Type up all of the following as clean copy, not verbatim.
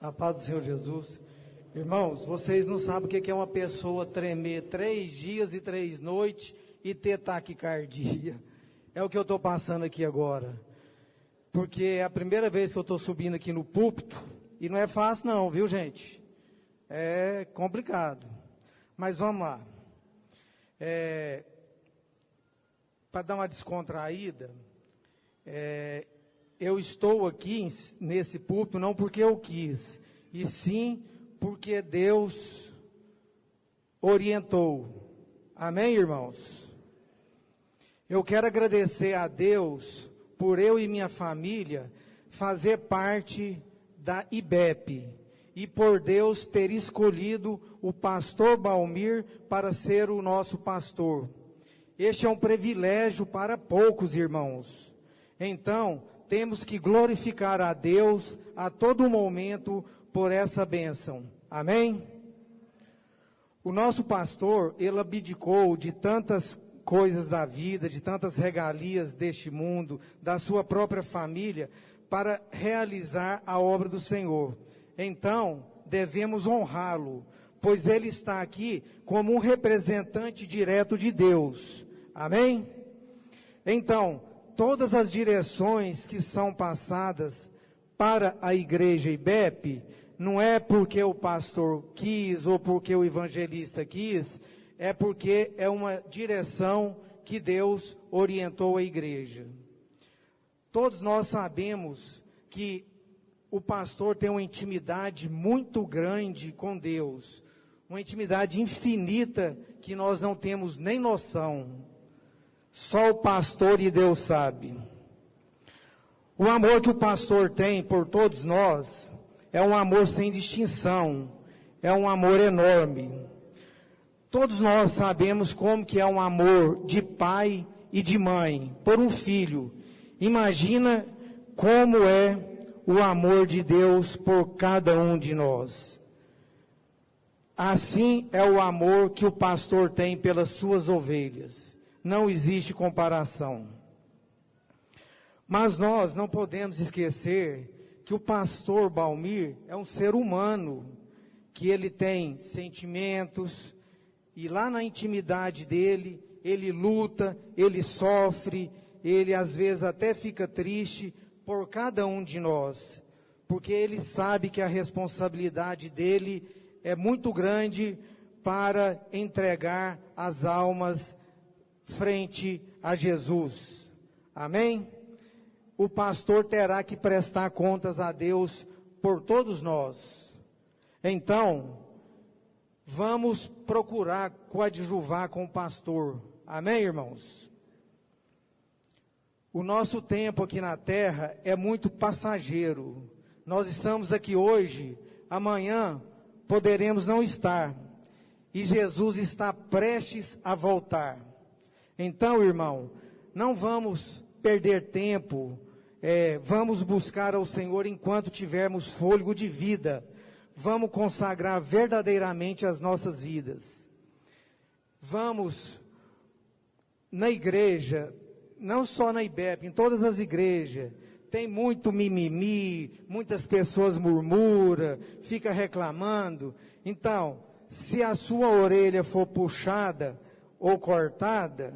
A paz do Senhor Jesus. Irmãos, vocês não sabem o que é uma pessoa tremer 3 dias e 3 noites e ter taquicardia. É o que eu estou passando aqui agora. Porque é a primeira vez que eu estou subindo aqui no púlpito. E não é fácil não, viu gente? É complicado. Mas vamos lá. Para dar uma descontraída, eu estou aqui nesse púlpito não porque eu quis, e sim porque Deus orientou. Amém, irmãos? Eu quero agradecer a Deus por eu e minha família fazer parte da IBEP e por Deus ter escolhido o pastor Balmir para ser o nosso pastor. Este é um privilégio para poucos, irmãos. Então, temos que glorificar a Deus a todo momento por essa bênção. Amém? O nosso pastor, ele abdicou de tantas coisas da vida, de tantas regalias deste mundo, da sua própria família, para realizar a obra do Senhor. Então, devemos honrá-lo, pois ele está aqui como um representante direto de Deus. Amém? Então, todas as direções que são passadas para a igreja IBEP, não é porque o pastor quis ou porque o evangelista quis, é porque é uma direção que Deus orientou a igreja. Todos nós sabemos que o pastor tem uma intimidade muito grande com Deus, uma intimidade infinita que nós não temos nem noção. Só o pastor e Deus sabe. O amor que o pastor tem por todos nós é um amor sem distinção, é um amor enorme. Todos nós sabemos como que é um amor de pai e de mãe por um filho. Imagina como é o amor de Deus por cada um de nós. Assim é o amor que o pastor tem pelas suas ovelhas. Não existe comparação. Mas nós não podemos esquecer que o pastor Balmir é um ser humano, que ele tem sentimentos, e lá na intimidade dele, ele luta, ele sofre, ele às vezes até fica triste por cada um de nós, porque ele sabe que a responsabilidade dele é muito grande para entregar as almas frente a Jesus. Amém? O pastor terá que prestar contas a Deus por todos nós. Então, vamos procurar coadjuvar com o pastor. Amém, irmãos? O nosso tempo aqui na terra é muito passageiro. Nós estamos aqui hoje, amanhã poderemos não estar. E Jesus está prestes a voltar. Então, irmão, não vamos perder tempo, vamos buscar ao Senhor enquanto tivermos fôlego de vida. Vamos consagrar verdadeiramente as nossas vidas. Vamos na igreja, não só na IBEP, em todas as igrejas, tem muito mimimi, muitas pessoas murmuram, fica reclamando. Então, se a sua orelha for puxada ou cortada,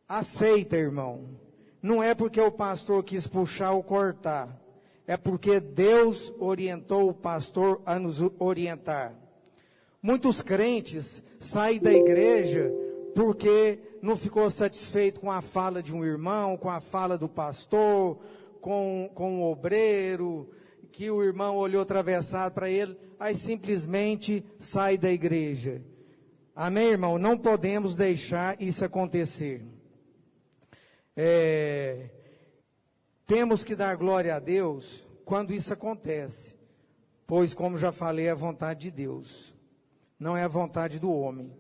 aceita, irmão. Não é porque o pastor quis puxar ou cortar, é porque Deus orientou o pastor a nos orientar. Muitos crentes saem da igreja porque não ficou satisfeito com a fala de um irmão, com a fala do pastor, com o obreiro, que o irmão olhou atravessado para ele, aí simplesmente sai da igreja. Amém, irmão? Não podemos deixar isso acontecer. Temos que dar glória a Deus quando isso acontece, pois, como já falei, é a vontade de Deus, não é a vontade do homem.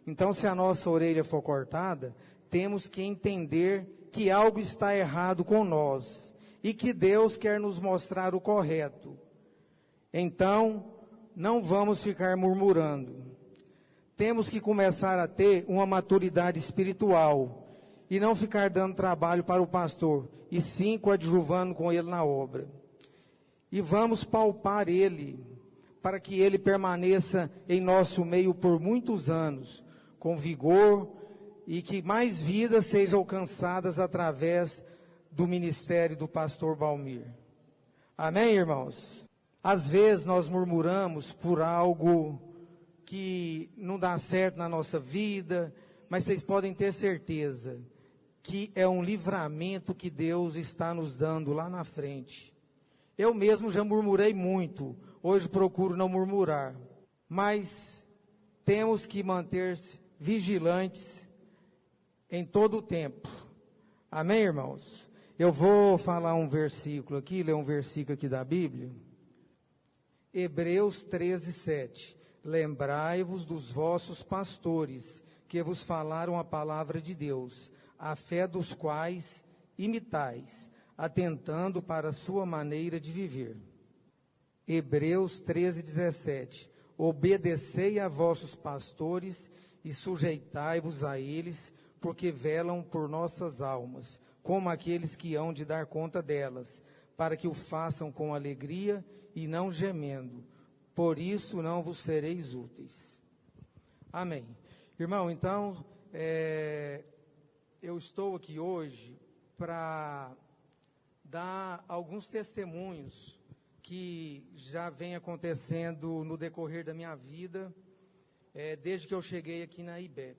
Então, se a nossa orelha for cortada, temos que entender que algo está errado com nós e que Deus quer nos mostrar o correto. Então, não vamos ficar murmurando. Temos que começar a ter uma maturidade espiritual e não ficar dando trabalho para o pastor, e sim coadjuvando com ele na obra. e vamos palpar Ele, para que Ele permaneça em nosso meio por muitos anos, com vigor, e que mais vidas sejam alcançadas através do ministério do pastor Balmir. Amém, irmãos? Às vezes nós murmuramos por algo que não dá certo na nossa vida, mas vocês podem ter certeza que é um livramento que Deus está nos dando lá na frente. Eu mesmo já murmurei muito, hoje procuro não murmurar, mas temos que manter-se vigilantes em todo o tempo. Amém, irmãos? Eu vou falar um versículo aqui, ler um versículo aqui da Bíblia. Hebreus 13, 7. Lembrai-vos dos vossos pastores, que vos falaram a palavra de Deus, a fé dos quais imitais, atentando para a sua maneira de viver. Hebreus 13, 17. Obedecei a vossos pastores e sujeitai-vos a eles, porque velam por nossas almas, como aqueles que hão de dar conta delas, para que o façam com alegria e não gemendo. Por isso não vos sereis úteis. Amém. Irmão, então, eu estou aqui hoje para dar alguns testemunhos que já vem acontecendo no decorrer da minha vida, desde que eu cheguei aqui na IBEP.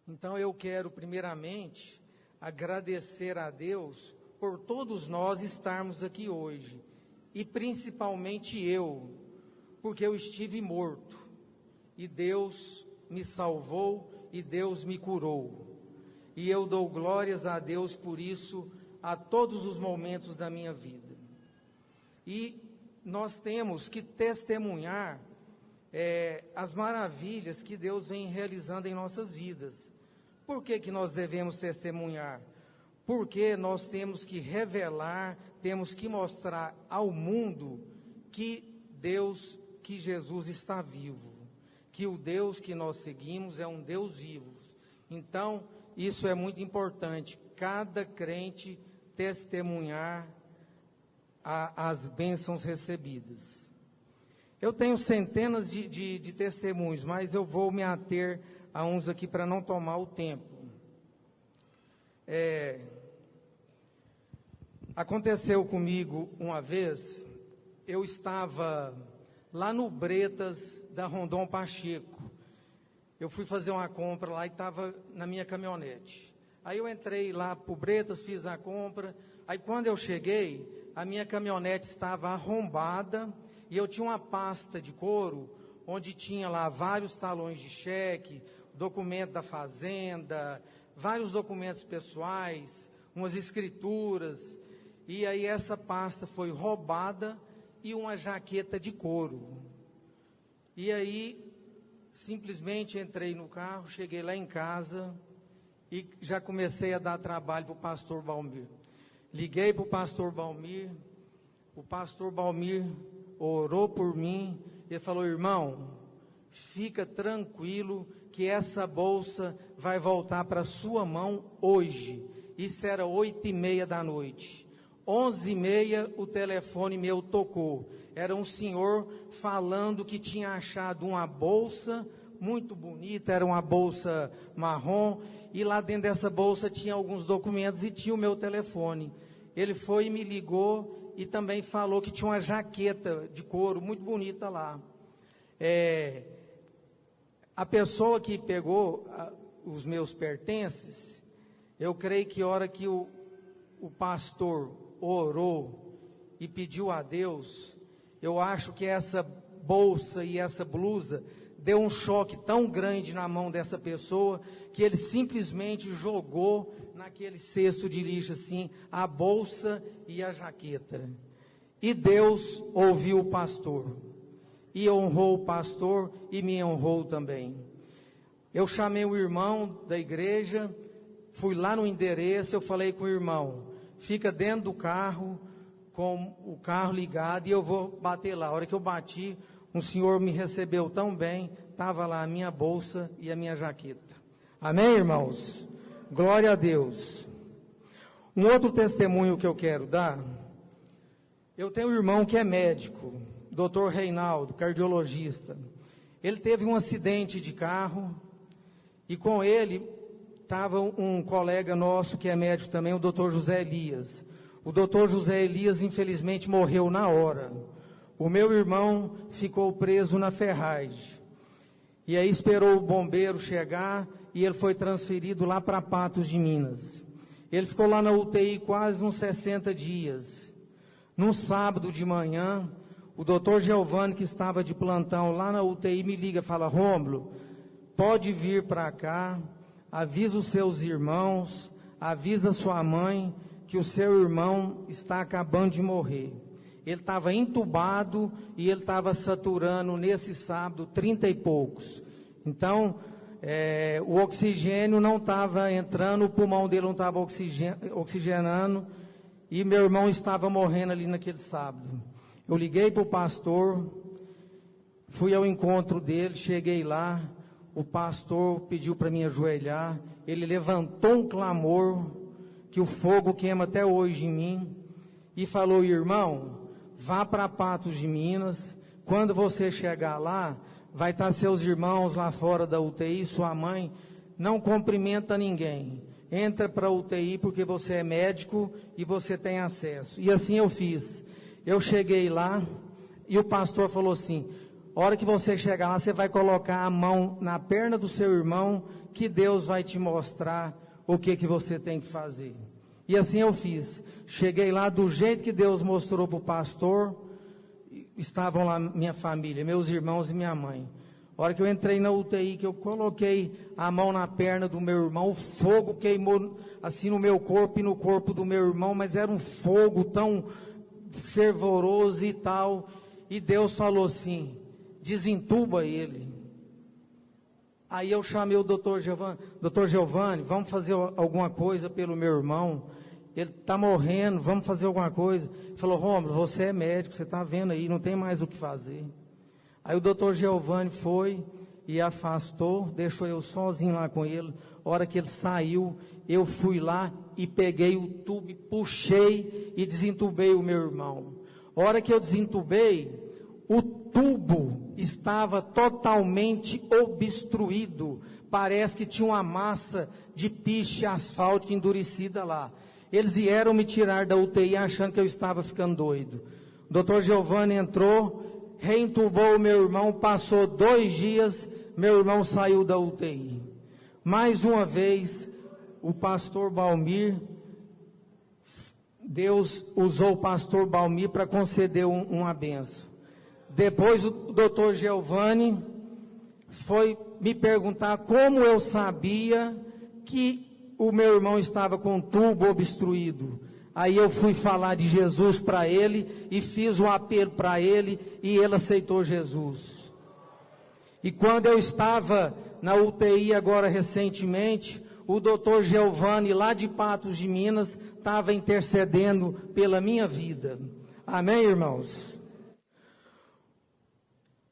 Então eu quero primeiramente agradecer a Deus por todos nós estarmos aqui hoje, e principalmente eu, porque eu estive morto, e Deus me salvou, e Deus me curou, e eu dou glórias a Deus por isso, a todos os momentos da minha vida. E nós temos que testemunhar as maravilhas que Deus vem realizando em nossas vidas. Por que nós devemos testemunhar? Porque nós temos que revelar, temos que mostrar ao mundo que Deus, que Jesus está vivo, que o Deus que nós seguimos é um Deus vivo. Então, isso é muito importante, cada crente testemunhar as bênçãos recebidas. Eu tenho centenas de testemunhos, mas eu vou me ater a uns aqui para não tomar o tempo. Aconteceu comigo uma vez, eu estava lá no Bretas da Rondon Pacheco. Eu fui fazer uma compra lá e estava na minha caminhonete. Aí eu entrei lá para o Bretas, fiz a compra. Aí quando eu cheguei, a minha caminhonete estava arrombada e eu tinha uma pasta de couro, onde tinha lá vários talões de cheque, documento da fazenda, vários documentos pessoais, umas escrituras. E aí essa pasta foi roubada e uma jaqueta de couro. E aí, simplesmente entrei no carro, cheguei lá em casa e já comecei a dar trabalho para o pastor Balmir. Liguei para o pastor Balmir orou por mim, ele falou: irmão, fica tranquilo que essa bolsa vai voltar para sua mão hoje. Isso era 8h30 da noite. 11h30 o telefone meu tocou. Era um senhor falando que tinha achado uma bolsa muito bonita, era uma bolsa marrom, e lá dentro dessa bolsa tinha alguns documentos e tinha o meu telefone. Ele foi e me ligou e também falou que tinha uma jaqueta de couro muito bonita lá. A pessoa que pegou os meus pertences, eu creio que a hora que o pastor orou e pediu a Deus, eu acho que essa bolsa e essa blusa deu um choque tão grande na mão dessa pessoa, que ele simplesmente jogou naquele cesto de lixo assim, a bolsa e a jaqueta. E Deus ouviu o pastor, e honrou o pastor, e me honrou também. Eu chamei o irmão da igreja, fui lá no endereço, eu falei com o irmão: fica dentro do carro, com o carro ligado, e eu vou bater lá. A hora que eu bati, um senhor me recebeu tão bem, estava lá a minha bolsa e a minha jaqueta. Amém, irmãos? Glória a Deus. Um outro testemunho que eu quero dar, Eu tenho um irmão que é médico, Dr. Reinaldo, cardiologista. Ele teve um acidente de carro e com ele estava um colega nosso que é médico também, o Dr. José Elias. O Dr. José Elias, infelizmente, morreu na hora. O meu irmão ficou preso na ferragem. E aí esperou o bombeiro chegar e ele foi transferido lá para Patos de Minas. Ele ficou lá na UTI quase uns 60 dias. Num sábado de manhã, o doutor Giovanni, que estava de plantão lá na UTI, me liga e fala: Rômulo, pode vir para cá, avisa os seus irmãos, avisa sua mãe, que o seu irmão está acabando de morrer. Ele estava entubado e ele estava saturando nesse sábado 30 e poucos. Então, o oxigênio não estava entrando, o pulmão dele não estava oxigenando e meu irmão estava morrendo ali naquele sábado. Eu liguei para o pastor, fui ao encontro dele, cheguei lá, o pastor pediu para mim ajoelhar, ele levantou um clamor, que o fogo queima até hoje em mim, e falou: irmão, vá para Patos de Minas, quando você chegar lá, vai estar seus irmãos lá fora da UTI, sua mãe, não cumprimenta ninguém, entra para a UTI porque você é médico e você tem acesso. E assim eu fiz. Eu cheguei lá e o pastor falou assim: a hora que você chegar lá, você vai colocar a mão na perna do seu irmão, que Deus vai te mostrar o que você tem que fazer. E assim eu fiz. Cheguei lá do jeito que Deus mostrou para o pastor. Estavam lá minha família, meus irmãos e minha mãe. A hora que eu entrei na UTI, que eu coloquei a mão na perna do meu irmão, o fogo queimou assim no meu corpo e no corpo do meu irmão, mas era um fogo tão fervoroso e tal. E Deus falou assim: desentuba ele. Aí eu chamei o doutor Giovanni, vamos fazer alguma coisa pelo meu irmão. Ele está morrendo, vamos fazer alguma coisa. Ele falou: Rômulo, você é médico, você está vendo aí, não tem mais o que fazer. Aí o doutor Giovanni foi e afastou, deixou eu sozinho lá com ele. A hora que ele saiu, eu fui lá e peguei o tubo, puxei e desentubei o meu irmão. A hora que eu desentubei, o tubo estava totalmente obstruído. Parece que tinha uma massa de piche asfáltica endurecida lá. Eles vieram me tirar da UTI achando que eu estava ficando doido. O doutor Giovanni entrou, reentubou o meu irmão, passou 2 dias, meu irmão saiu da UTI. Mais uma vez, o pastor Balmir, Deus usou o pastor Balmir para conceder uma benção. Depois o doutor Giovanni foi me perguntar como eu sabia que o meu irmão estava com o tubo obstruído. Aí eu fui falar de Jesus para ele e fiz um apelo para ele e ele aceitou Jesus. E quando eu estava na UTI agora recentemente, o doutor Giovanni lá de Patos de Minas estava intercedendo pela minha vida. Amém, irmãos?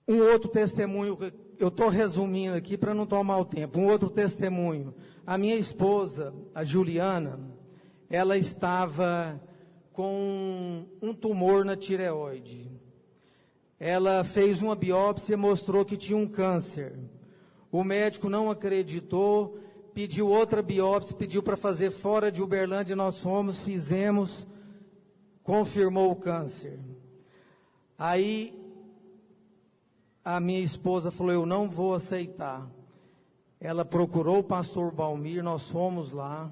Um outro testemunho, eu estou resumindo aqui para não tomar o tempo. Um outro testemunho. A minha esposa, a Juliana, ela estava com um tumor na tireoide. Ela fez uma biópsia e mostrou que tinha um câncer. O médico não acreditou, pediu outra biópsia, pediu para fazer fora de Uberlândia, nós fomos, fizemos, confirmou o câncer. Aí a minha esposa falou: eu não vou aceitar. Ela procurou o pastor Balmir, nós fomos lá,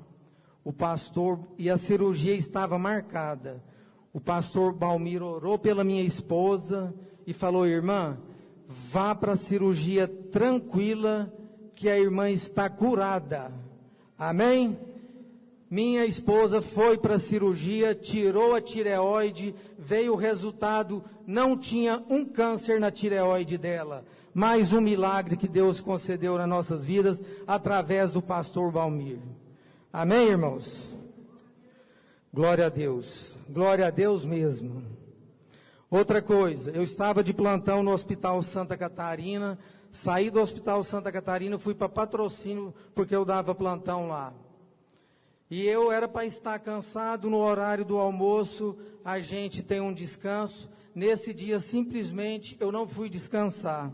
o pastor, e a cirurgia estava marcada. O pastor Balmir orou pela minha esposa e falou: irmã, vá para a cirurgia tranquila, que a irmã está curada. Amém? Minha esposa foi para a cirurgia, tirou a tireoide, veio o resultado, não tinha um câncer na tireoide dela. Mais um milagre que Deus concedeu nas nossas vidas, através do pastor Balmir. Amém, irmãos? Glória a Deus mesmo. Outra coisa, eu estava de plantão no Hospital Santa Catarina, saí do Hospital Santa Catarina, fui para Patrocínio, porque eu dava plantão lá. E eu era para estar cansado, no horário do almoço, a gente tem um descanso. Nesse dia, simplesmente, eu não fui descansar.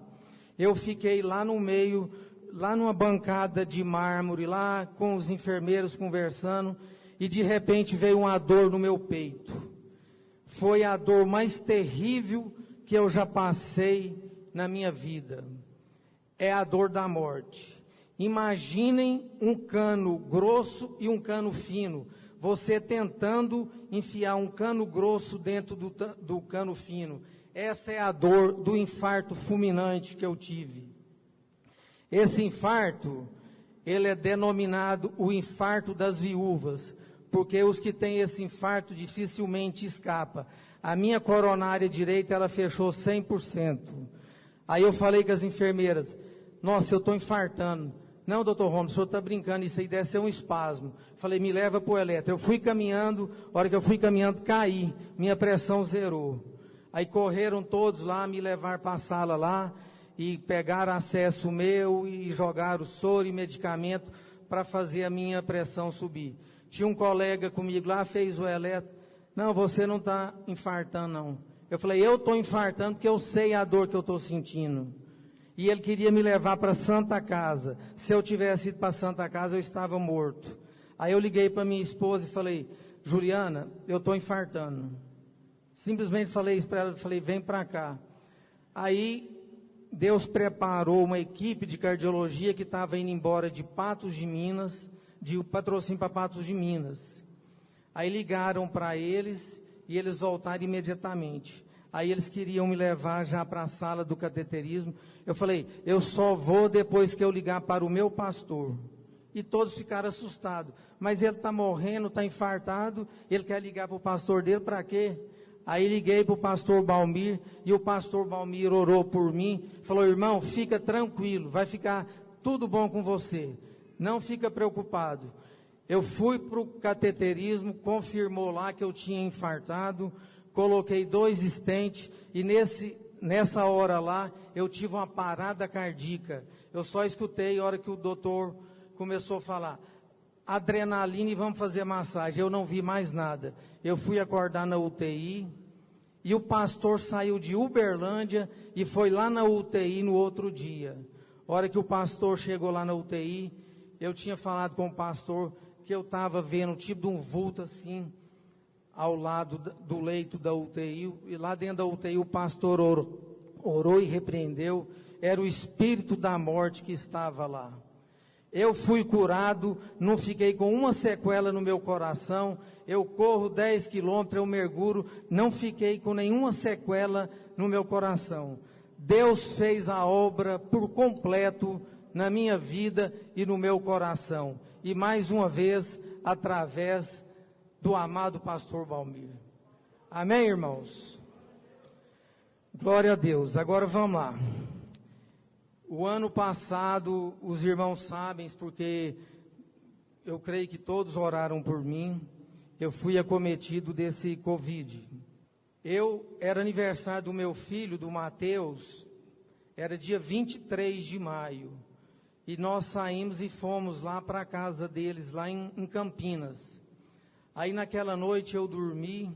Eu fiquei lá no meio, lá numa bancada de mármore, lá com os enfermeiros conversando, e de repente veio uma dor no meu peito. Foi a dor mais terrível que eu já passei na minha vida. É a dor da morte. Imaginem um cano grosso e um cano fino. Você tentando enfiar um cano grosso dentro do cano fino. Essa é a dor do infarto fulminante que eu tive. Esse infarto, ele é denominado o infarto das viúvas, porque os que têm esse infarto dificilmente escapam. A minha coronária direita, ela fechou 100%. Aí eu falei com as enfermeiras, nossa, eu estou infartando. Não, doutor Romulo, o senhor está brincando, isso aí deve ser um espasmo. Falei, me leva para o eletro. Eu fui caminhando, a hora que eu fui caminhando, caí, minha pressão zerou. Aí correram todos lá, me levaram para a sala lá, e pegaram acesso meu, e jogaram soro e medicamento, para fazer a minha pressão subir. Tinha um colega comigo lá, fez o eletro. Não, você não está infartando, não. Eu falei, eu estou infartando porque eu sei a dor que eu estou sentindo. E ele queria me levar para Santa Casa. Se eu tivesse ido para Santa Casa, eu estava morto. Aí eu liguei para minha esposa e falei, Juliana, eu estou infartando. Simplesmente falei isso para ela, falei, vem para cá. Aí Deus preparou uma equipe de cardiologia que estava indo embora de Patos de Minas, de Patrocínio para Patos de Minas. Aí ligaram para eles e eles voltaram imediatamente. Aí eles queriam me levar já para a sala do cateterismo. Eu falei, eu só vou depois que eu ligar para o meu pastor. E todos ficaram assustados. Mas ele está morrendo, está infartado, ele quer ligar para o pastor dele, para quê? Aí liguei para o pastor Balmir, e o pastor Balmir orou por mim, falou, irmão, fica tranquilo, vai ficar tudo bom com você. Não fica preocupado. Eu fui para o cateterismo, confirmou lá que eu tinha infartado, coloquei 2 stents, e nessa hora lá, eu tive uma parada cardíaca. Eu só escutei a hora que o doutor começou a falar, adrenalina e vamos fazer massagem. Eu não vi mais nada. Eu fui acordar na UTI, e o pastor saiu de Uberlândia e foi lá na UTI no outro dia. A hora que o pastor chegou lá na UTI, eu tinha falado com o pastor que eu estava vendo tipo de um vulto assim, ao lado do leito da UTI, e lá dentro da UTI o pastor orou e repreendeu, era o espírito da morte que estava lá. Eu fui curado, não fiquei com uma sequela no meu coração, eu corro 10 quilômetros, eu mergulho, não fiquei com nenhuma sequela no meu coração. Deus fez a obra por completo na minha vida e no meu coração. E mais uma vez, através do amado pastor Balmir. Amém, irmãos? Glória a Deus. Agora vamos lá. O ano passado, os irmãos sabem, porque eu creio que todos oraram por mim, eu fui acometido desse Covid. Era aniversário do meu filho, do Mateus, era dia 23 de maio. E nós saímos e fomos lá para a casa deles, lá em Campinas. Aí naquela noite eu dormi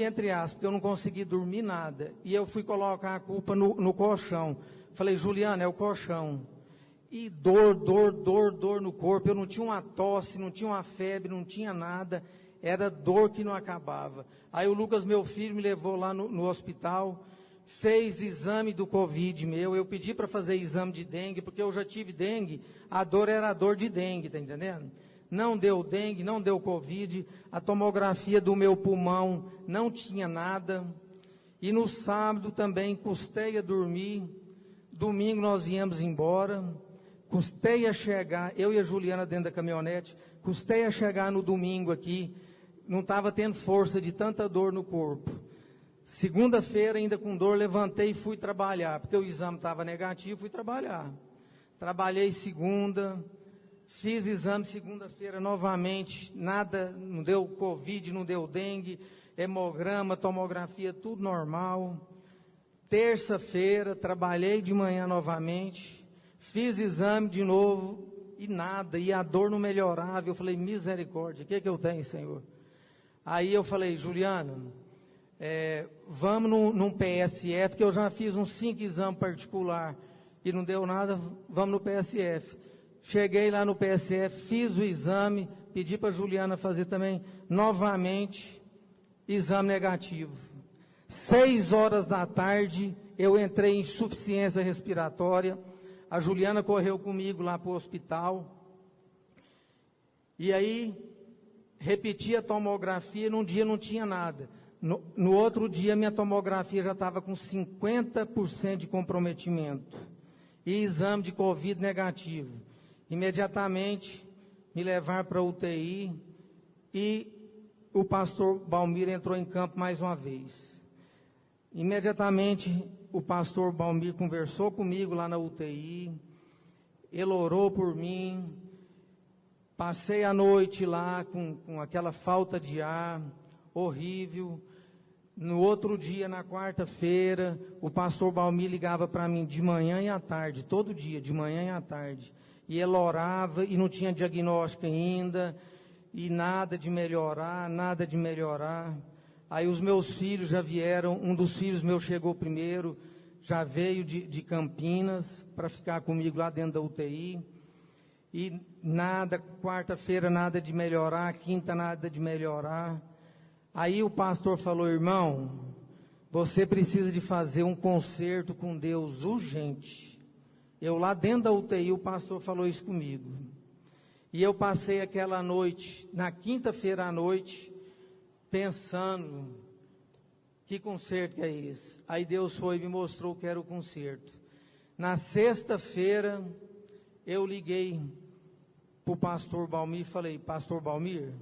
entre aspas, porque eu não consegui dormir nada. E eu fui colocar a culpa no colchão. Falei, Juliana, é o colchão. E dor no corpo. Eu não tinha uma tosse, não tinha uma febre, não tinha nada. Era dor que não acabava. Aí o Lucas, meu filho, me levou lá no hospital, fez exame do Covid meu. Eu pedi para fazer exame de dengue, porque eu já tive dengue. A dor era a dor de dengue, tá entendendo? Não deu dengue, não deu Covid, a tomografia do meu pulmão não tinha nada, e no sábado também custei a dormir, domingo nós viemos embora, custei a chegar, eu e a Juliana dentro da caminhonete, custei a chegar no domingo aqui, não estava tendo força de tanta dor no corpo. Segunda-feira, ainda com dor, levantei e fui trabalhar, porque o exame estava negativo, fui trabalhar. Trabalhei segunda, fiz exame segunda-feira novamente, nada, não deu Covid, não deu dengue, hemograma, tomografia, tudo normal. Terça-feira, trabalhei de manhã novamente, fiz exame de novo, e nada, e a dor não melhorava. Eu falei, misericórdia, o que eu tenho, Senhor? Aí eu falei, Juliana, vamos num PSF, que eu já fiz uns 5 exames particulares, e não deu nada, vamos no PSF. Cheguei lá no PSF, fiz o exame, pedi para a Juliana fazer também, novamente, exame negativo. 6 horas da tarde, eu entrei em insuficiência respiratória, a Juliana correu comigo lá para o hospital, e aí, repeti a tomografia, num dia não tinha nada. No outro dia, minha tomografia já estava com 50% de comprometimento. E exame de Covid negativo. Imediatamente, me levaram para a UTI e o pastor Balmir entrou em campo mais uma vez. Imediatamente, o pastor Balmir conversou comigo lá na UTI, ele orou por mim, passei a noite lá com aquela falta de ar horrível. No outro dia, na quarta-feira, o pastor Balmir ligava para mim de manhã e à tarde, todo dia, de manhã e à tarde. E ele orava e não tinha diagnóstico ainda, e nada de melhorar, nada de melhorar. Aí os meus filhos já vieram, um dos filhos meus chegou primeiro, já veio de Campinas para ficar comigo lá dentro da UTI. E nada, quarta-feira nada de melhorar, quinta nada de melhorar. Aí o pastor falou, irmão, você precisa de fazer um concerto com Deus urgente. Eu lá dentro da UTI, o pastor falou isso comigo. E eu passei aquela noite, na quinta-feira à noite, pensando, que concerto que é esse? Aí Deus foi e me mostrou que era o concerto. Na sexta-feira, eu liguei para o pastor Balmir e falei, pastor Balmir,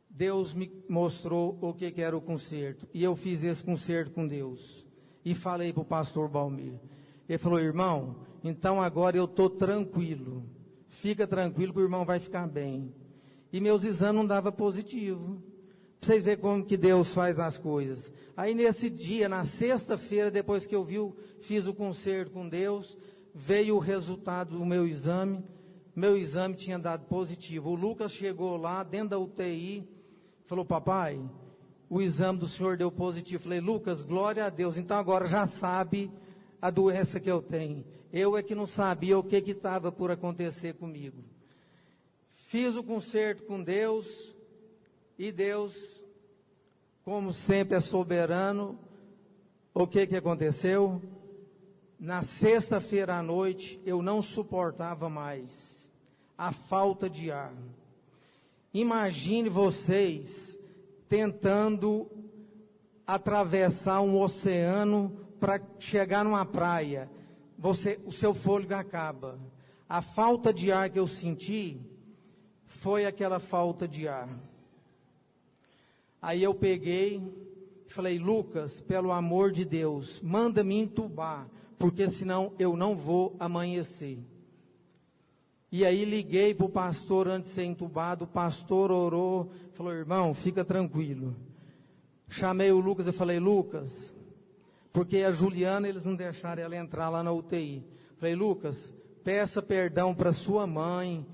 Deus me mostrou o que era o concerto. E eu fiz esse concerto com Deus. E falei para o pastor Balmir. Ele falou, irmão, então agora eu estou tranquilo. Fica tranquilo que o irmão vai ficar bem. E meus exames não davam positivo. Para vocês verem como que Deus faz as coisas. Aí nesse dia, na sexta-feira, depois que eu fiz o concerto com Deus, veio o resultado do meu exame. Meu exame tinha dado positivo. O Lucas chegou lá dentro da UTI, falou, papai, o exame do senhor deu positivo. Falei, Lucas, glória a Deus, então agora já sabe a doença que eu tenho. Eu é que não sabia o que estava por acontecer comigo. Fiz o concerto com Deus, e Deus, como sempre é soberano, o que aconteceu? Na sexta-feira à noite, eu não suportava mais a falta de ar. Imagine vocês tentando atravessar um oceano para chegar numa praia. O seu fôlego acaba. A falta de ar que eu senti foi aquela falta de ar. Aí eu peguei e falei, Lucas, pelo amor de Deus, manda me entubar, porque senão eu não vou amanhecer. E aí liguei para o pastor antes de ser entubado, o pastor orou, falou, irmão, fica tranquilo. Chamei o Lucas e falei, Lucas, porque a Juliana, eles não deixaram ela entrar lá na UTI. Falei, Lucas, peça perdão para sua mãe,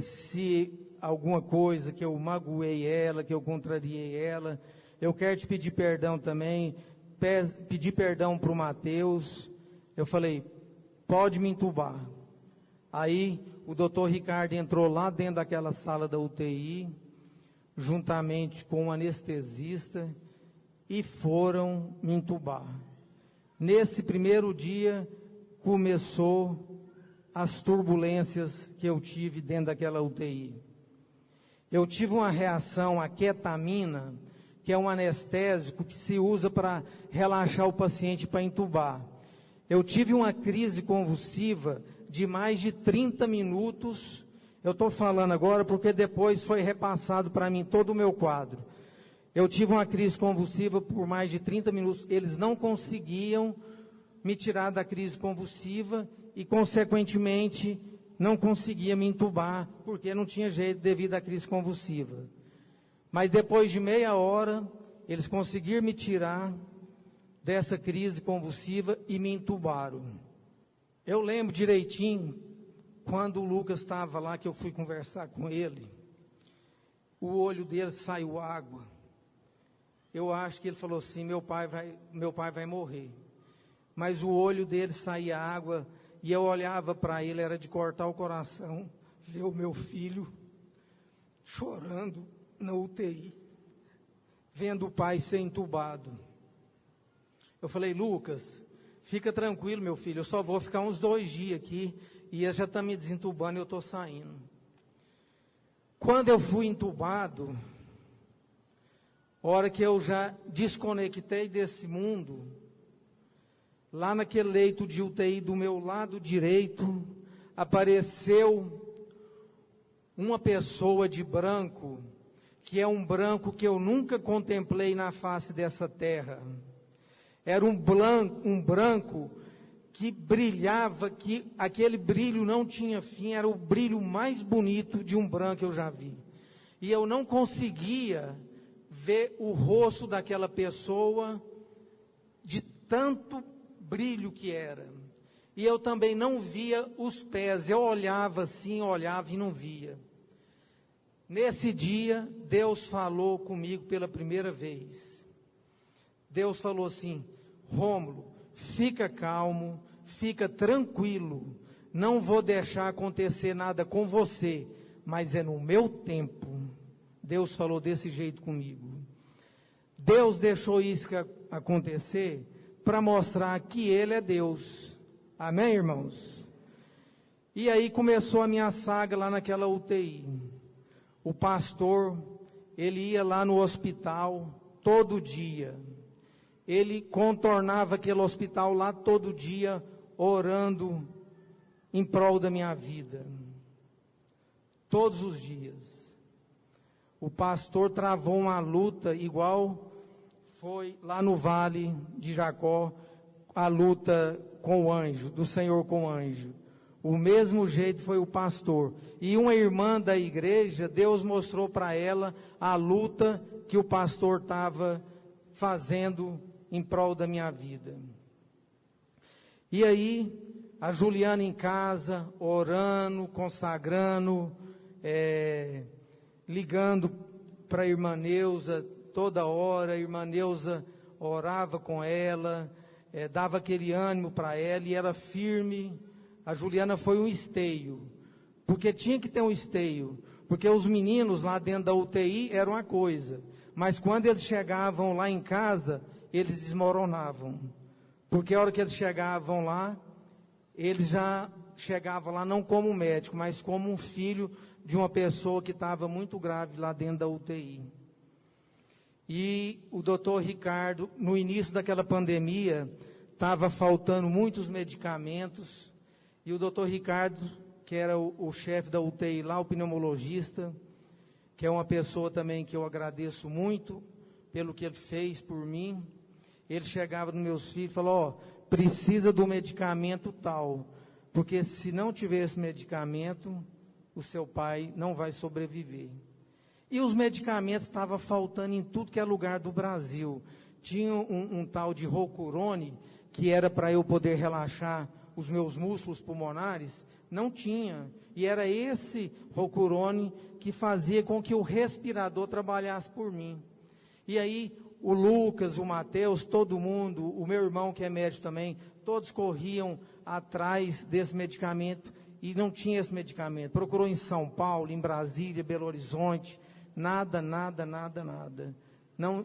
se alguma coisa que eu magoei ela, que eu contrariei ela. Eu quero te pedir perdão também, pedir perdão para o Mateus. Eu falei, pode me entubar. Aí o doutor Ricardo entrou lá dentro daquela sala da UTI, juntamente com um anestesista, e foram me entubar. Nesse primeiro dia, começou as turbulências que eu tive dentro daquela UTI. Eu tive uma reação à ketamina, que é um anestésico que se usa para relaxar o paciente para entubar. Eu tive uma crise convulsiva de mais de 30 minutos. Eu estou falando agora porque depois foi repassado para mim todo o meu quadro. Eu tive uma crise convulsiva por mais de 30 minutos. Eles não conseguiam me tirar da crise convulsiva e, consequentemente, não conseguia me entubar, porque não tinha jeito devido à crise convulsiva. Mas depois de meia hora, eles conseguiram me tirar dessa crise convulsiva e me entubaram. Eu lembro direitinho quando o Lucas estava lá, que eu fui conversar com ele, o olho dele saiu água. Eu acho que ele falou assim, meu pai vai morrer. Mas o olho dele saía água, e eu olhava para ele, era de cortar o coração, ver o meu filho chorando na UTI, vendo o pai ser entubado. Eu falei, Lucas, fica tranquilo, meu filho, eu só vou ficar uns 2 dias aqui, e ele já está me desentubando e eu estou saindo. Quando eu fui entubado, hora que eu já desconectei desse mundo, lá naquele leito de UTI do meu lado direito, apareceu uma pessoa de branco, que é um branco que eu nunca contemplei na face dessa terra. Era um branco que brilhava, que aquele brilho não tinha fim, era o brilho mais bonito de um branco que eu já vi. E eu não conseguia ver o rosto daquela pessoa de tanto brilho que era. E eu também não via os pés, eu olhava assim, olhava e não via. Nesse dia, Deus falou comigo pela primeira vez. Deus falou assim, Rômulo, fica calmo, fica tranquilo, não vou deixar acontecer nada com você, mas é no meu tempo. Deus falou desse jeito comigo. Deus deixou isso acontecer para mostrar que Ele é Deus. Amém, irmãos? E aí começou a minha saga lá naquela UTI. O pastor, ele ia lá no hospital todo dia. Ele contornava aquele hospital lá todo dia, orando em prol da minha vida. Todos os dias. O pastor travou uma luta igual foi lá no Vale de Jacó, a luta com o anjo, do Senhor com o anjo. O mesmo jeito foi o pastor. E uma irmã da igreja, Deus mostrou para ela a luta que o pastor estava fazendo em prol da minha vida. E aí, a Juliana em casa, orando, consagrando, ligando para a irmã Neuza toda hora. A irmã Neuza orava com ela, dava aquele ânimo para ela, e era firme. A Juliana foi um esteio, porque tinha que ter um esteio, porque os meninos lá dentro da UTI eram uma coisa, mas quando eles chegavam lá em casa, eles desmoronavam, porque a hora que eles chegavam lá, eles já chegavam lá não como médico, mas como um filho de uma pessoa que estava muito grave lá dentro da UTI. E o doutor Ricardo, no início daquela pandemia, estava faltando muitos medicamentos, e o doutor Ricardo, que era o chefe da UTI lá, o pneumologista, que é uma pessoa também que eu agradeço muito pelo que ele fez por mim, ele chegava nos meus filhos e falou, precisa do medicamento tal, porque se não tiver esse medicamento, o seu pai não vai sobreviver. E os medicamentos estavam faltando em tudo que é lugar do Brasil. Tinha um tal de Rocurone, que era para eu poder relaxar os meus músculos pulmonares, não tinha. E era esse Rocurone que fazia com que o respirador trabalhasse por mim. E aí, o Lucas, o Mateus, todo mundo, o meu irmão que é médico também, todos corriam atrás desse medicamento e não tinha esse medicamento. Procurou em São Paulo, em Brasília, Belo Horizonte, nada.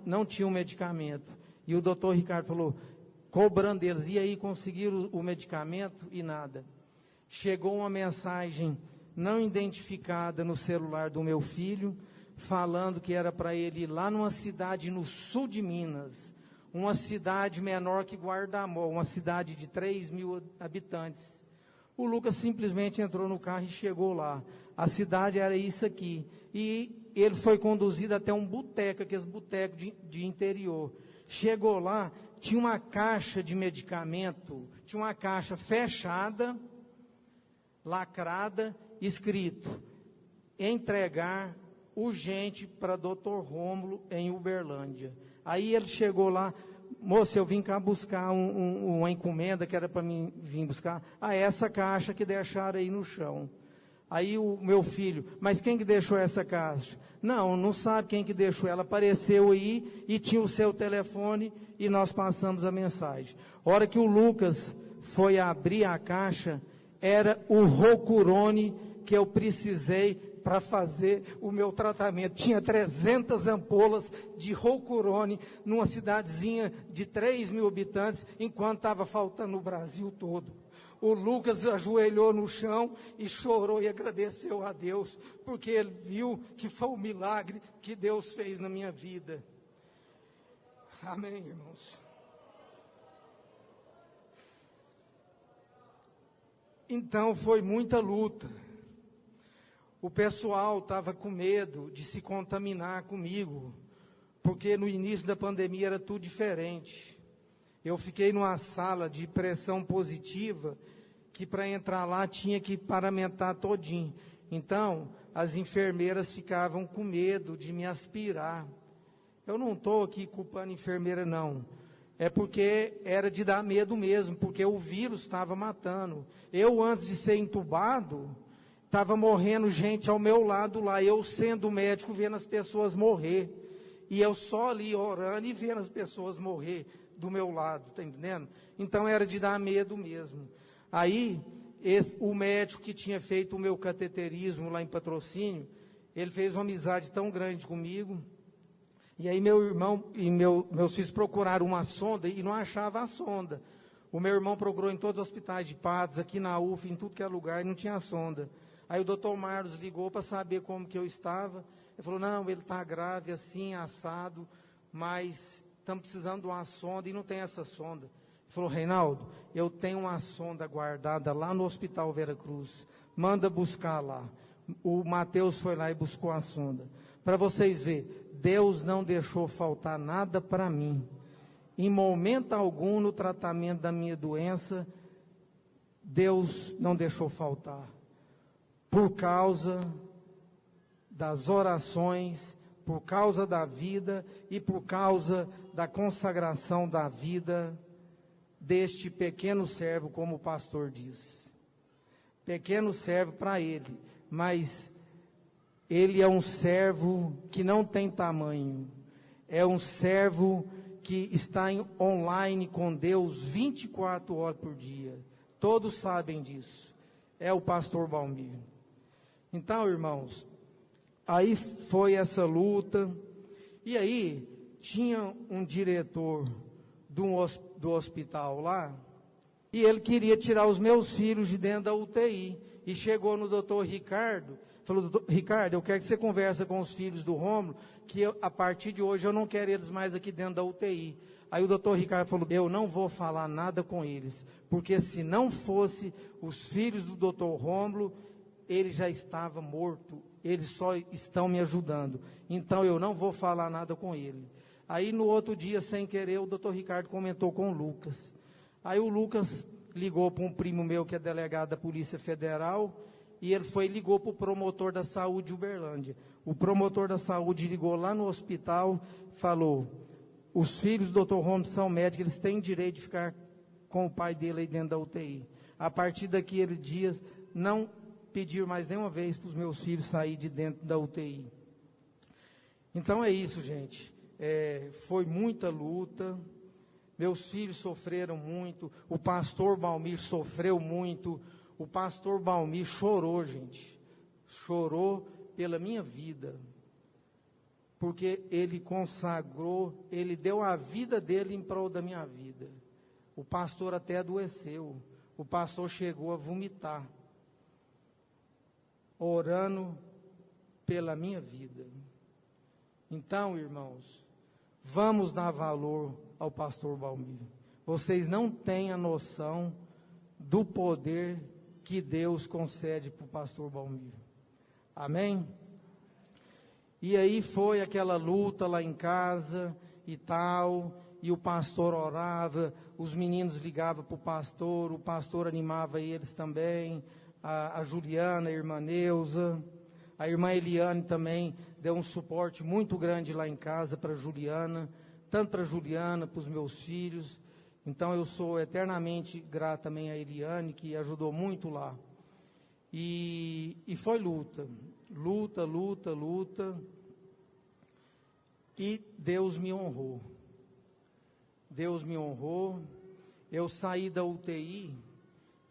Não tinha um medicamento. E o doutor Ricardo falou, cobrando eles, e aí conseguiram o medicamento e nada. Chegou uma mensagem não identificada no celular do meu filho, falando que era para ele ir lá numa cidade no sul de Minas, uma cidade menor que Guardamor, uma cidade de 3.000 habitantes. O Lucas simplesmente entrou no carro e chegou lá. A cidade era isso aqui. E ele foi conduzido até um boteco, aqueles botecos de interior. Chegou lá, tinha uma caixa de medicamento, tinha uma caixa fechada, lacrada, escrito, entregar urgente para Dr. Rômulo em Uberlândia. Aí ele chegou lá, moço, eu vim cá buscar uma encomenda que era para mim vir buscar. Ah, essa caixa que deixaram aí no chão. Aí o meu filho, mas quem que deixou essa caixa? Não sabe quem que deixou. Ela apareceu aí e tinha o seu telefone e nós passamos a mensagem. A hora que o Lucas foi abrir a caixa, era o Rocurone que eu precisei para fazer o meu tratamento. Tinha 300 ampolas de Rocurone numa cidadezinha de 3.000 habitantes, enquanto estava faltando o Brasil todo. O Lucas ajoelhou no chão e chorou e agradeceu a Deus, porque ele viu que foi um milagre que Deus fez na minha vida. Amém, irmãos? Então foi muita luta. O pessoal estava com medo de se contaminar comigo, porque no início da pandemia era tudo diferente. Eu fiquei numa sala de pressão positiva, que para entrar lá tinha que paramentar todinho. Então, as enfermeiras ficavam com medo de me aspirar. Eu não estou aqui culpando a enfermeira, não. É porque era de dar medo mesmo, porque o vírus estava matando. Eu, antes de ser entubado, estava morrendo gente ao meu lado lá, eu sendo médico, vendo as pessoas morrer. E eu só ali orando e vendo as pessoas morrer do meu lado, tá entendendo? Então era de dar medo mesmo. Aí, o médico que tinha feito o meu cateterismo lá em Patrocínio, ele fez uma amizade tão grande comigo. E aí meu irmão e meus filhos procuraram uma sonda e não achavam a sonda. O meu irmão procurou em todos os hospitais de Patos, aqui na UF, em tudo que é lugar, e não tinha a sonda. Aí o doutor Marlos ligou para saber como que eu estava. Ele falou, não, ele está grave, assim, assado, mas estamos precisando de uma sonda e não tem essa sonda. Ele falou, Reinaldo, eu tenho uma sonda guardada lá no Hospital Vera Cruz, manda buscar lá. O Mateus foi lá e buscou a sonda. Para vocês verem, Deus não deixou faltar nada para mim. Em momento algum no tratamento da minha doença, Deus não deixou faltar. Por causa das orações, por causa da vida e por causa da consagração da vida deste pequeno servo, como o pastor diz. Pequeno servo para ele, mas ele é um servo que não tem tamanho. É um servo que está online com Deus 24 horas por dia. Todos sabem disso. É o pastor Balmir. Então, irmãos, aí foi essa luta. E aí, tinha um diretor do hospital lá, e ele queria tirar os meus filhos de dentro da UTI. E chegou no doutor Ricardo, falou, doutor Ricardo, eu quero que você converse com os filhos do Rômulo, que a partir de hoje eu não quero eles mais aqui dentro da UTI. Aí o doutor Ricardo falou, eu não vou falar nada com eles, porque se não fosse os filhos do doutor Rômulo, ele já estava morto, eles só estão me ajudando, então eu não vou falar nada com ele. Aí no outro dia, sem querer, o doutor Ricardo comentou com o Lucas. Aí o Lucas ligou para um primo meu que é delegado da Polícia Federal, e ele ligou para o promotor da saúde de Uberlândia. O promotor da saúde ligou lá no hospital, falou, os filhos do doutor Rômulo são médicos, eles têm direito de ficar com o pai dele aí dentro da UTI. A partir daquele dia, não pediram mais nenhuma vez para os meus filhos sair de dentro da UTI. Então é isso, gente. Foi muita luta, meus filhos sofreram muito, o pastor Balmir sofreu muito, o pastor Balmir chorou, gente, chorou pela minha vida, porque ele consagrou, ele deu a vida dele em prol da minha vida. O pastor até adoeceu, o pastor chegou a vomitar, orando pela minha vida. Então, irmãos, vamos dar valor ao pastor Balmir. Vocês não têm a noção do poder que Deus concede para o pastor Balmir. Amém? E aí foi aquela luta lá em casa e tal, e o pastor orava, os meninos ligavam para o pastor animava eles também, a Juliana, a irmã Neuza, a irmã Eliane também deu um suporte muito grande lá em casa para a Juliana, tanto para a Juliana, para os meus filhos. Então eu sou eternamente grato também a Eliane, que ajudou muito lá. E foi luta. E Deus me honrou. Eu saí da UTI,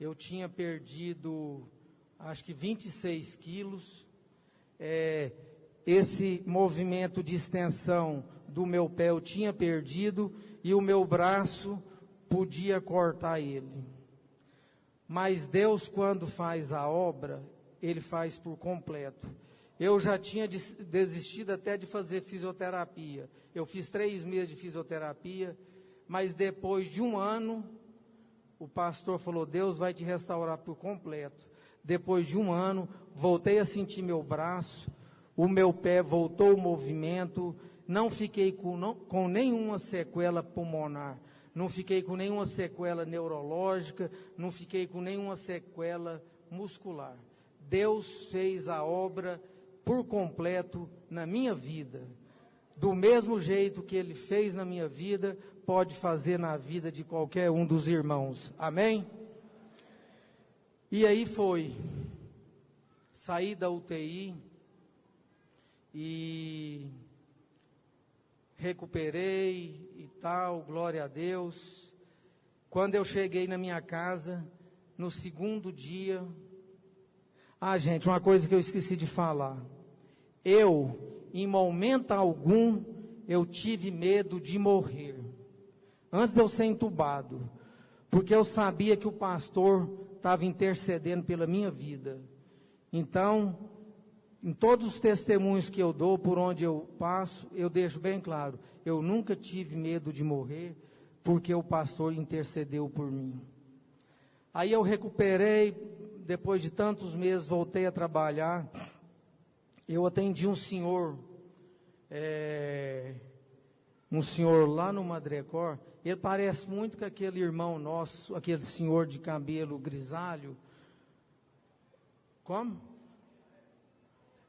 eu tinha perdido, acho que 26 quilos. Esse movimento de extensão do meu pé eu tinha perdido, e o meu braço podia cortar ele. Mas Deus, quando faz a obra, Ele faz por completo. Eu já tinha desistido até de fazer fisioterapia. Eu fiz 3 meses de fisioterapia, mas depois de 1 ano, o pastor falou: Deus vai te restaurar por completo. Depois de 1 ano, voltei a sentir meu braço, o meu pé voltou ao movimento, não fiquei com nenhuma sequela pulmonar, não fiquei com nenhuma sequela neurológica, não fiquei com nenhuma sequela muscular. Deus fez a obra por completo na minha vida. Do mesmo jeito que Ele fez na minha vida, pode fazer na vida de qualquer um dos irmãos. Amém? E aí foi. Saí da UTI e recuperei e tal, glória a Deus. Quando eu cheguei na minha casa, no segundo dia... gente, uma coisa que eu esqueci de falar. Em momento algum, eu tive medo de morrer. Antes de eu ser entubado. Porque eu sabia que o pastor estava intercedendo pela minha vida. Então, em todos os testemunhos que eu dou, por onde eu passo, eu deixo bem claro: eu nunca tive medo de morrer, porque o pastor intercedeu por mim. Aí eu recuperei, depois de tantos meses, voltei a trabalhar. Eu atendi um senhor lá no Madrecor. Ele parece muito com aquele irmão nosso, aquele senhor de cabelo grisalho. Como?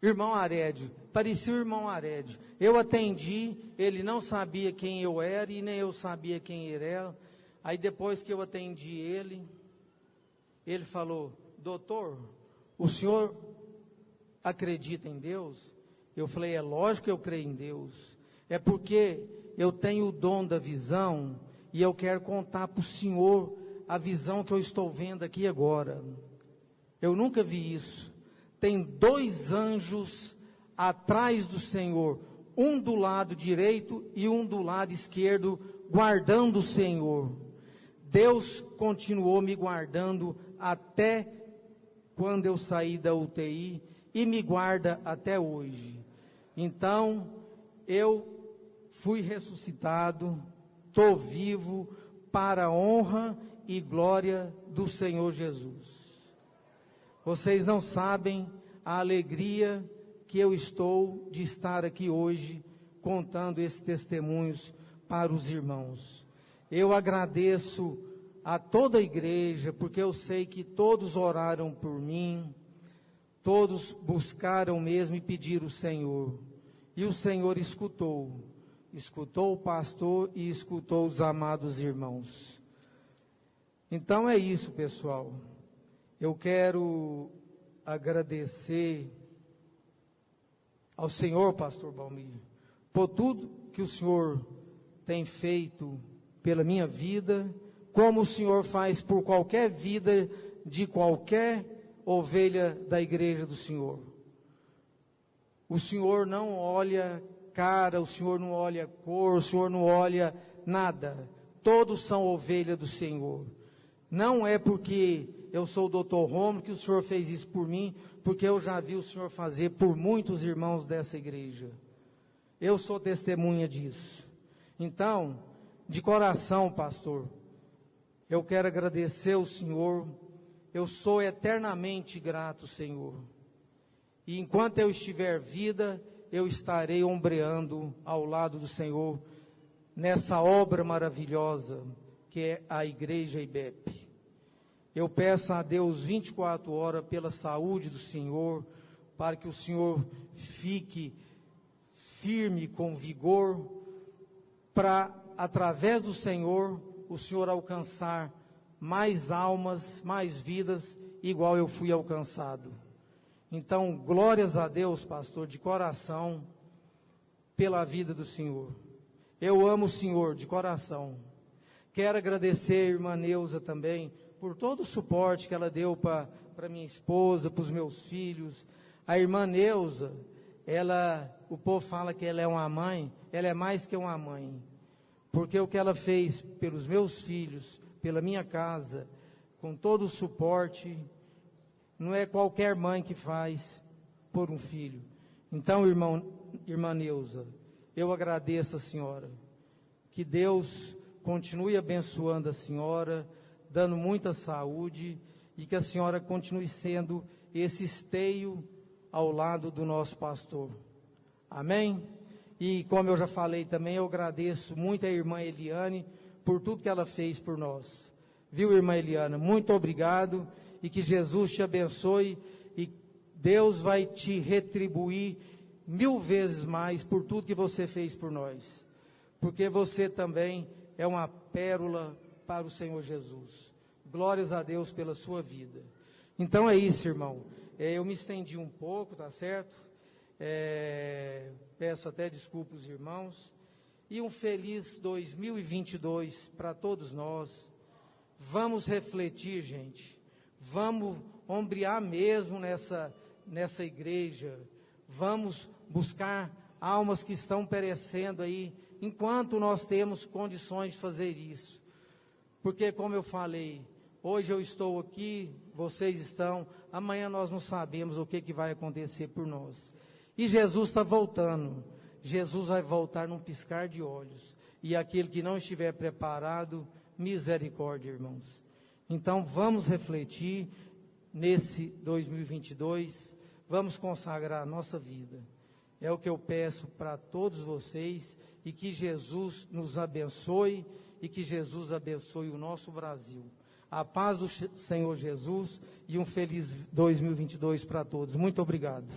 Irmão Arédio. Parecia o irmão Arédio. Eu atendi, ele não sabia quem eu era e nem eu sabia quem ele era. Aí depois que eu atendi ele falou: doutor, o senhor acredita em Deus? Eu falei: é lógico que eu creio em Deus. É porque eu tenho o dom da visão e eu quero contar para o senhor a visão que eu estou vendo aqui agora. Eu nunca vi isso. Tem 2 anjos atrás do Senhor, um do lado direito e um do lado esquerdo, guardando o Senhor. Deus continuou me guardando até quando eu saí da UTI e me guarda até hoje. Então, eu fui ressuscitado, estou vivo para a honra e glória do Senhor Jesus. Vocês não sabem a alegria que eu estou de estar aqui hoje contando esses testemunhos para os irmãos. Eu agradeço a toda a igreja, porque eu sei que todos oraram por mim, todos buscaram mesmo e pediram o Senhor. E o Senhor escutou o pastor e escutou os amados irmãos. Então é isso, pessoal. Eu quero agradecer ao Senhor, pastor Balmir, por tudo que o Senhor tem feito pela minha vida, como o Senhor faz por qualquer vida de qualquer ovelha da igreja do Senhor. O Senhor não olha cara, o Senhor não olha cor, o Senhor não olha nada. Todos são ovelha do Senhor. Não é porque eu sou o doutor Romulo que o Senhor fez isso por mim, porque eu já vi o Senhor fazer por muitos irmãos dessa igreja. Eu sou testemunha disso. Então, de coração, pastor, eu quero agradecer ao Senhor. Eu sou eternamente grato, Senhor. E enquanto eu estiver vida, eu estarei ombreando ao lado do Senhor nessa obra maravilhosa que é a Igreja IBEP. Eu peço a Deus 24 horas pela saúde do Senhor, para que o Senhor fique firme com vigor, para, através do Senhor, o Senhor alcançar mais almas, mais vidas, igual eu fui alcançado. Então, glórias a Deus, pastor, de coração, pela vida do Senhor. Eu amo o Senhor de coração. Quero agradecer a irmã Neuza também, por todo o suporte que ela deu para minha esposa, para os meus filhos. A irmã Neuza, o povo fala que ela é uma mãe, ela é mais que uma mãe. Porque o que ela fez pelos meus filhos, pela minha casa, com todo o suporte, não é qualquer mãe que faz por um filho. Então, irmã Neuza, eu agradeço a senhora. Que Deus continue abençoando a senhora, dando muita saúde, e que a senhora continue sendo esse esteio ao lado do nosso pastor. Amém? E como eu já falei também, eu agradeço muito a irmã Eliane por tudo que ela fez por nós. Viu, irmã Eliana? Muito obrigado, e que Jesus te abençoe, e Deus vai te retribuir 1000 vezes mais por tudo que você fez por nós. Porque você também é uma pérola para o Senhor Jesus. Glórias a Deus pela sua vida. Então é isso, irmão. Eu me estendi um pouco, tá certo? Peço até desculpas aos irmãos. E um feliz 2022 para todos nós. Vamos refletir, gente. Vamos ombrear mesmo nessa igreja. Vamos buscar almas que estão perecendo aí, enquanto nós temos condições de fazer isso. Porque, como eu falei, hoje eu estou aqui, vocês estão, amanhã nós não sabemos o que vai acontecer por nós. E Jesus está voltando. Jesus vai voltar num piscar de olhos. E aquele que não estiver preparado, misericórdia, irmãos. Então, vamos refletir nesse 2022, vamos consagrar a nossa vida. É o que eu peço para todos vocês, e que Jesus nos abençoe, e que Jesus abençoe o nosso Brasil. A paz do Senhor Jesus, e um feliz 2022 para todos. Muito obrigado.